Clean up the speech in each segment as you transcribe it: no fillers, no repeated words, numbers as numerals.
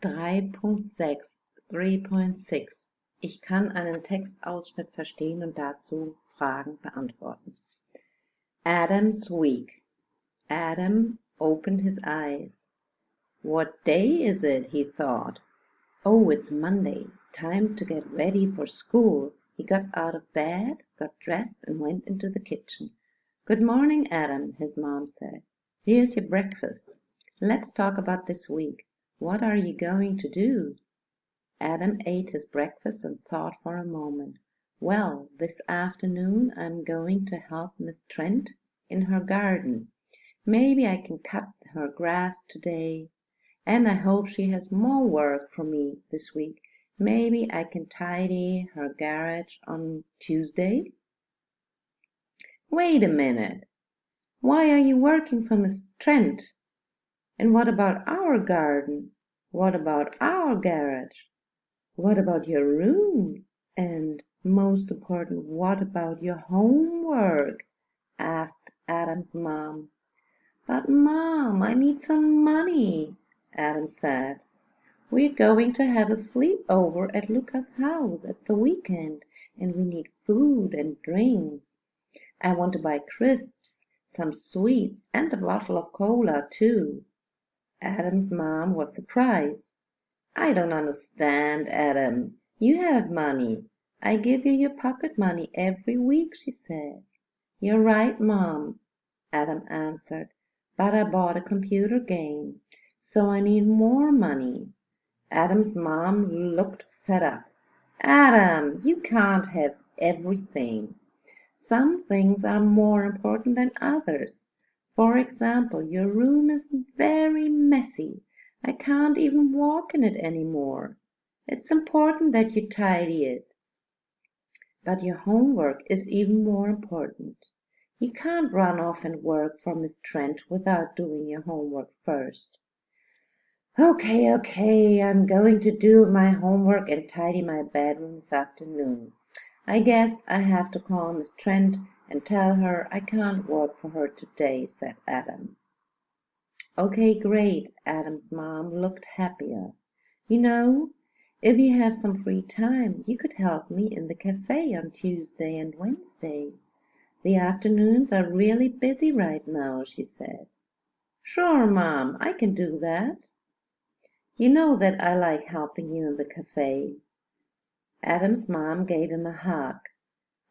3.6 3.6 Ich kann einen Textausschnitt verstehen und dazu Fragen beantworten. Adam's week. Adam opened his eyes. What day is it? He thought. Oh, it's Monday. Time to get ready for school. He got out of bed, got dressed, and went into the kitchen. Good morning, Adam, his mom said. Here's your breakfast. Let's talk about this week. What are you going to do? Adam ate his breakfast and thought for a moment. Well, this afternoon I'm going to help Miss Trent in her garden. Maybe I can cut her grass today. And I hope she has more work for me this week. Maybe I can tidy her garage on Tuesday. Wait a minute. Why are you working for Miss Trent? And what about our garden? What about our garage? What about your room? And most important, what about your homework? Asked Adam's mom. But Mom, I need some money, Adam said. We're going to have a sleepover at Luca's house at the weekend, and we need food and drinks. I want to buy crisps, some sweets, and a bottle of cola, too. Adam's mom was surprised. I don't understand, Adam. You have money. I give you your pocket money every week, she said. You're right, Mom, Adam answered, but I bought a computer game, so I need more money. Adam's mom looked fed up. Adam, you can't have everything. Some things are more important than others. For example, your room is very messy. I can't even walk in it anymore. It's important that you tidy it. But your homework is even more important. You can't run off and work for Miss Trent without doing your homework first. Okay, I'm going to do my homework and tidy my bedroom this afternoon. I guess I have to call Miss Trent and tell her I can't work for her today, said Adam. Okay, great. Adam's mom looked happier. You know, if you have some free time, you could help me in the cafe on Tuesday and Wednesday. The afternoons are really busy right now, she said. Sure, Mom, I can do that. You know that I like helping you in the cafe. Adam's mom gave him a hug.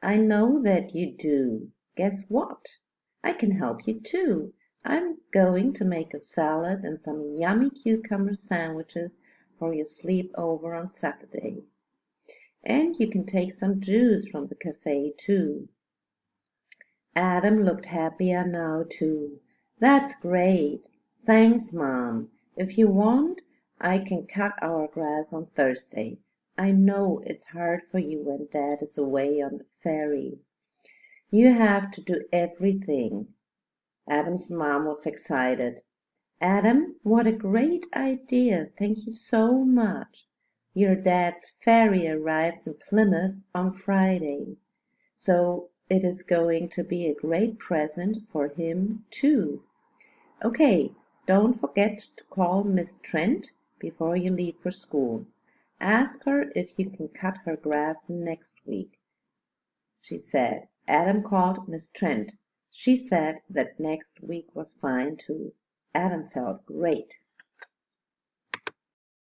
I know that you do. Guess what? I can help you too. I'm going to make a salad and some yummy cucumber sandwiches for your sleepover on Saturday. And you can take some juice from the cafe too. Adam looked happier now too. That's great. Thanks, Mom. If you want, I can cut our grass on Thursday. I know it's hard for you when Dad is away on the ferry. You have to do everything. Adam's mom was excited. Adam, what a great idea. Thank you so much. Your dad's ferry arrives in Plymouth on Friday, so it is going to be a great present for him, too. Okay, don't forget to call Miss Trent before you leave for school. Ask her if you can cut her grass next week, she said. Adam called Miss Trent. She said that next week was fine too. Adam felt great.